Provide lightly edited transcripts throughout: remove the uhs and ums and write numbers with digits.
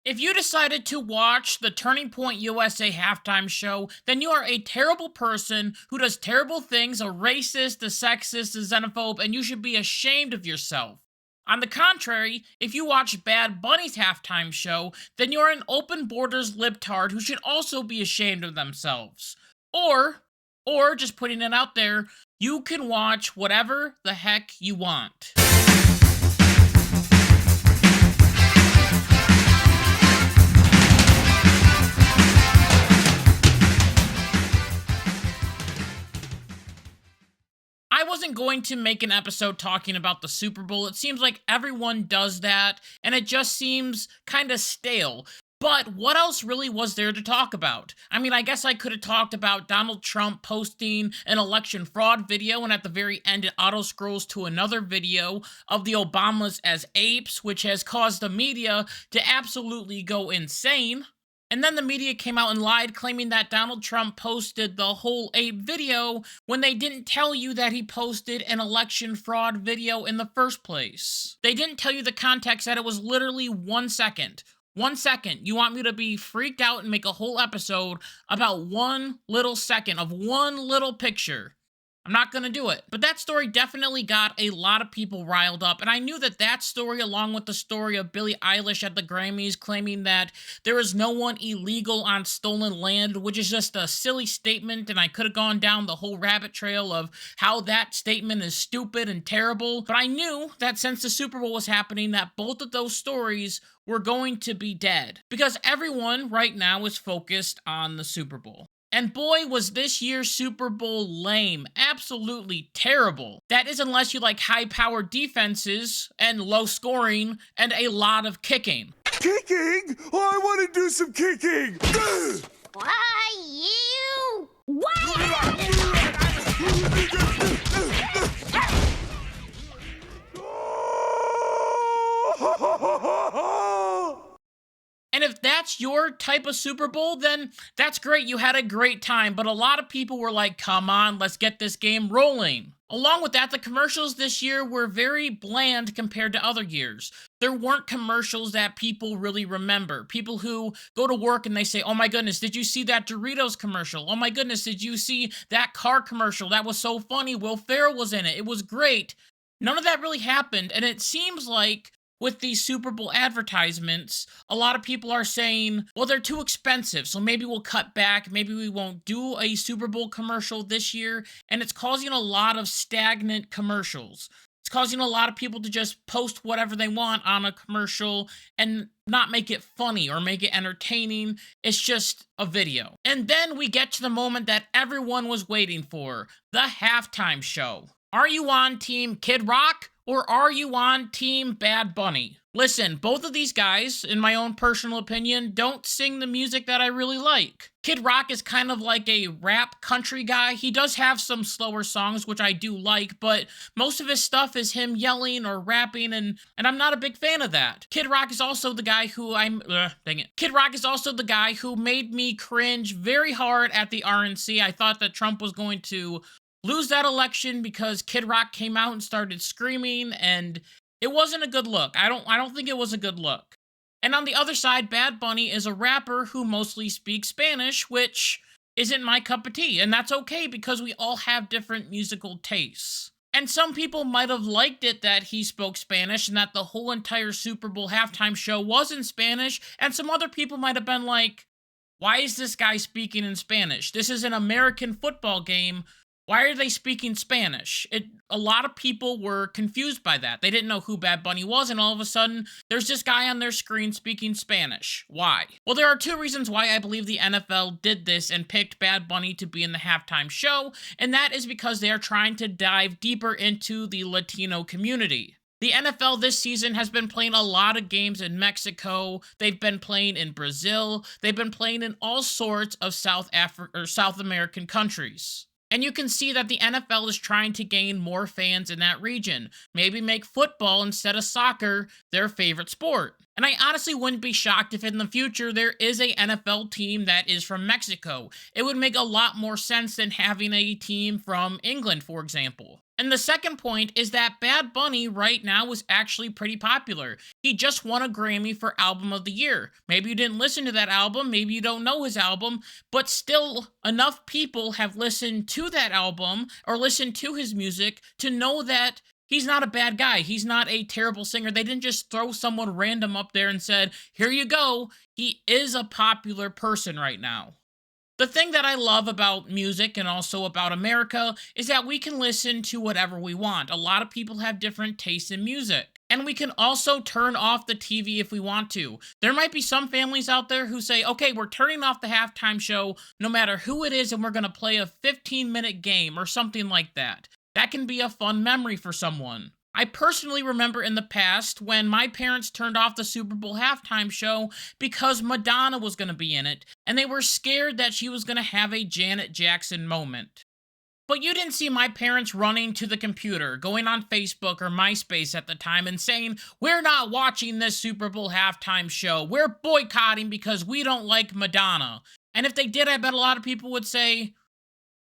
If you decided to watch the Turning Point USA halftime show, then you are a terrible person who does terrible things, a racist, a sexist, a xenophobe, and you should be ashamed of yourself. On the contrary, if you watch Bad Bunny's halftime show, then you're an open borders libtard who should also be ashamed of themselves. Or, or just putting it out there, you can watch whatever the heck you want. I wasn't going to make an episode talking about the Super Bowl. It seems like everyone does that, and it just seems kind of stale. But what else really was there to talk about? I mean, I guess I could have talked about Donald Trump posting an election fraud video, and at the very end, it auto scrolls to another video of the Obamas as apes, which has caused the media to absolutely go insane. And then the media came out and lied, claiming that Donald Trump posted the whole ape video when they didn't tell you that he posted an election fraud video in the first place. They didn't tell you the context, that it was literally 1 second. 1 second. You want me to be freaked out and make a whole episode about 1 little second of one little picture? I'm not gonna do it. But that story definitely got a lot of people riled up, and I knew that that story, along with the story of Billie Eilish at the Grammys claiming that there is no one illegal on stolen land, which is just a silly statement, and I could have gone down the whole rabbit trail of how that statement is stupid and terrible. But I knew that since the Super Bowl was happening, that both of those stories were going to be dead. Because everyone right now is focused on the Super Bowl. And boy, was this year's Super Bowl lame. Absolutely terrible. That is unless you like high-powered defenses and low scoring and a lot of kicking. Kicking? Oh, I want to do some kicking! Why you? Why? And if that's your type of Super Bowl, then that's great. You had a great time. But a lot of people were like, come on, let's get this game rolling. Along with that, the commercials this year were very bland compared to other years. There weren't commercials that people really remember. People who go to work and they say, oh my goodness, did you see that Doritos commercial? Oh my goodness, did you see that car commercial? That was so funny. Will Ferrell was in it. It was great. None of that really happened. And it seems like with these Super Bowl advertisements, a lot of people are saying, well, they're too expensive, so maybe we'll cut back, maybe we won't do a Super Bowl commercial this year, and it's causing a lot of stagnant commercials. It's causing a lot of people to just post whatever they want on a commercial and not make it funny or make it entertaining. It's just a video. And then we get to the moment that everyone was waiting for, the halftime show. Are you on Team Kid Rock? Or are you on Team Bad Bunny? Listen, both of these guys, in my own personal opinion, don't sing the music that I really like. Kid Rock is kind of like a rap country guy. He does have some slower songs, which I do like, but most of his stuff is him yelling or rapping, and I'm not a big fan of that. Kid Rock is also the guy who Kid Rock is also the guy who made me cringe very hard at the RNC. I thought that Trump was going to lose that election because Kid Rock came out and started screaming, and it wasn't a good look. I don't think it was a good look. And on the other side, Bad Bunny is a rapper who mostly speaks Spanish, which isn't my cup of tea, and that's okay because we all have different musical tastes. And some people might have liked it that he spoke Spanish and that the whole entire Super Bowl halftime show was in Spanish, and some other people might have been like, why is this guy speaking in Spanish? This is an American football game. Why are they speaking Spanish? A lot of people were confused by that. They didn't know who Bad Bunny was, and all of a sudden, there's this guy on their screen speaking Spanish. Why? Well, there are two reasons why I believe the NFL did this and picked Bad Bunny to be in the halftime show, and that is because they are trying to dive deeper into the Latino community. The NFL this season has been playing a lot of games in Mexico. They've been playing in Brazil. They've been playing in all sorts of South American countries. And you can see that the NFL is trying to gain more fans in that region. Maybe make football instead of soccer their favorite sport. And I honestly wouldn't be shocked if in the future there is a NFL team that is from Mexico. It would make a lot more sense than having a team from England, for example. And the second point is that Bad Bunny right now is actually pretty popular. He just won a Grammy for Album of the Year. Maybe you didn't listen to that album, maybe you don't know his album, but still enough people have listened to that album or listened to his music to know that he's not a bad guy. He's not a terrible singer. They didn't just throw someone random up there and said, here you go. He is a popular person right now. The thing that I love about music and also about America is that we can listen to whatever we want. A lot of people have different tastes in music. And we can also turn off the TV if we want to. There might be some families out there who say, okay, we're turning off the halftime show no matter who it is, and we're going to play a 15-minute game or something like that. That can be a fun memory for someone. I personally remember in the past when my parents turned off the Super Bowl halftime show because Madonna was going to be in it, and they were scared that she was going to have a Janet Jackson moment. But you didn't see my parents running to the computer, going on Facebook or MySpace at the time and saying, we're not watching this Super Bowl halftime show, we're boycotting because we don't like Madonna. And if they did, I bet a lot of people would say,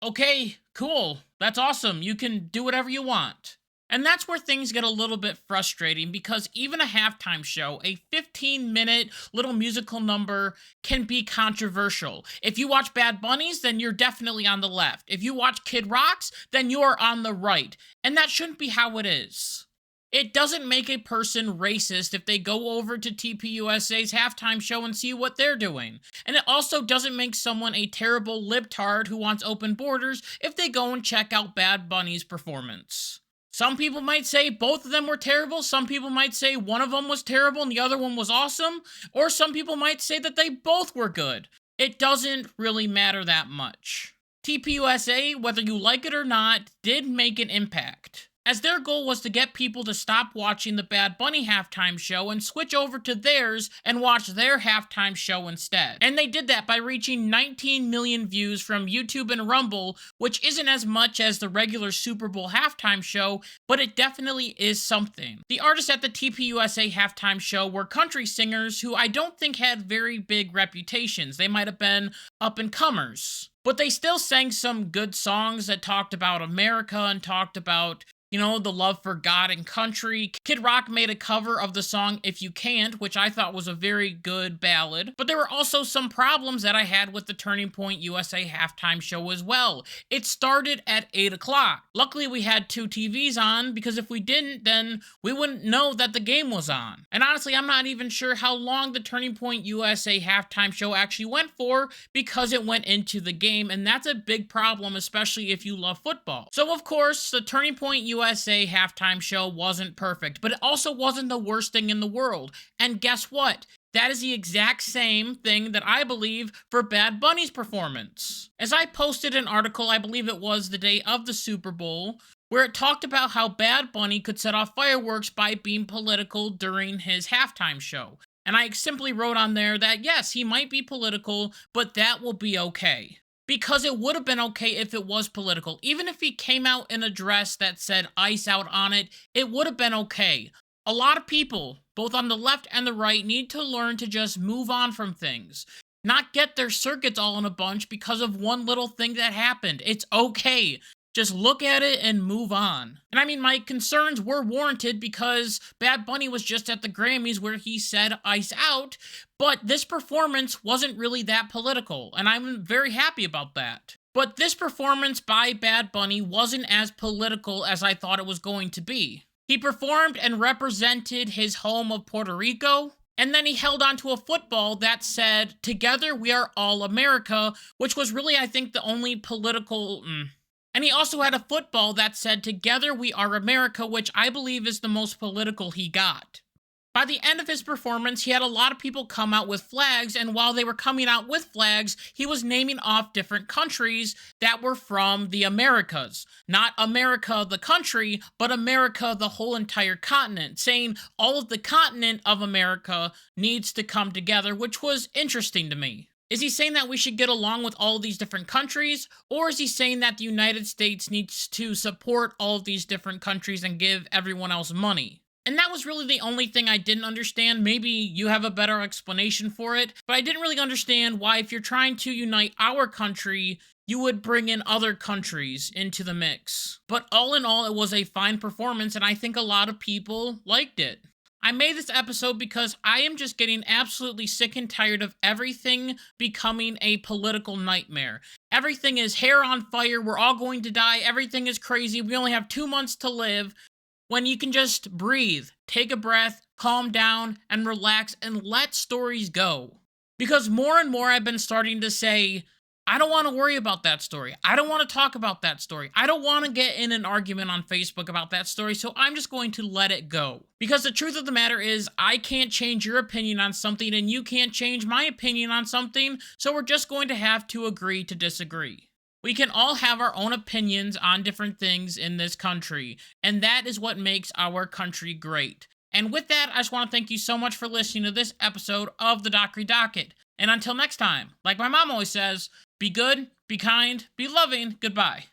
okay, cool, that's awesome, you can do whatever you want. And that's where things get a little bit frustrating because even a halftime show, a 15-minute little musical number, can be controversial. If you watch Bad Bunnies, then you're definitely on the left. If you watch Kid Rock's, then you're on the right. And that shouldn't be how it is. It doesn't make a person racist if they go over to TPUSA's halftime show and see what they're doing. And it also doesn't make someone a terrible libtard who wants open borders if they go and check out Bad Bunny's performance. Some people might say both of them were terrible. Some people might say one of them was terrible and the other one was awesome. Or some people might say that they both were good. It doesn't really matter that much. TPUSA, whether you like it or not, did make an impact, as their goal was to get people to stop watching the Bad Bunny halftime show and switch over to theirs and watch their halftime show instead. And they did that by reaching 19 million views from YouTube and Rumble, which isn't as much as the regular Super Bowl halftime show, but it definitely is something. The artists at the TPUSA halftime show were country singers who I don't think had very big reputations. They might have been up-and-comers. But they still sang some good songs that talked about America and talked about, you know, the love for God and country. Kid Rock made a cover of the song If You Can't, which I thought was a very good ballad. But there were also some problems that I had with the Turning Point USA halftime show as well. It started at 8 o'clock. Luckily, we had 2 TVs on, because if we didn't, then we wouldn't know that the game was on. And honestly, I'm not even sure how long the Turning Point USA halftime show actually went for, because it went into the game, and that's a big problem, especially if you love football. So of course, the Turning Point USA halftime show wasn't perfect, but it also wasn't the worst thing in the world. And guess what? That is the exact same thing that I believe for Bad Bunny's performance. As I posted an article, I believe it was the day of the Super Bowl, where it talked about how Bad Bunny could set off fireworks by being political during his halftime show. And I simply wrote on there that yes, he might be political, but that will be okay. Because it would have been okay if it was political. Even if he came out in a dress that said ICE out on it, it would have been okay. A lot of people, both on the left and the right, need to learn to just move on from things. Not get their circuits all in a bunch because of one little thing that happened. It's okay. Just look at it and move on. And I mean, my concerns were warranted because Bad Bunny was just at the Grammys where he said ICE out, but this performance wasn't really that political, and I'm very happy about that. But this performance by Bad Bunny wasn't as political as I thought it was going to be. He performed and represented his home of Puerto Rico, and then he held onto a football that said, "Together we are all America," which was really, I think, the only political... And he also had a football that said, "Together we are America," which I believe is the most political he got. By the end of his performance, he had a lot of people come out with flags, and while they were coming out with flags, he was naming off different countries that were from the Americas. Not America the country, but America the whole entire continent, saying all of the continent of America needs to come together, which was interesting to me. Is he saying that we should get along with all of these different countries? Or is he saying that the United States needs to support all of these different countries and give everyone else money? And that was really the only thing I didn't understand. Maybe you have a better explanation for it, but I didn't really understand why, if you're trying to unite our country, you would bring in other countries into the mix. But all in all, it was a fine performance, and I think a lot of people liked it. I made this episode because I am just getting absolutely sick and tired of everything becoming a political nightmare. Everything is hair on fire, we're all going to die, everything is crazy, we only have 2 months to live, when you can just breathe, take a breath, calm down, and relax, and let stories go. Because more and more I've been starting to say, I don't want to worry about that story. I don't want to talk about that story. I don't want to get in an argument on Facebook about that story, so I'm just going to let it go. Because the truth of the matter is, I can't change your opinion on something, and you can't change my opinion on something, so we're just going to have to agree to disagree. We can all have our own opinions on different things in this country, and that is what makes our country great. And with that, I just want to thank you so much for listening to this episode of the Dockery Docket. And until next time, like my mom always says, be good, be kind, be loving, goodbye.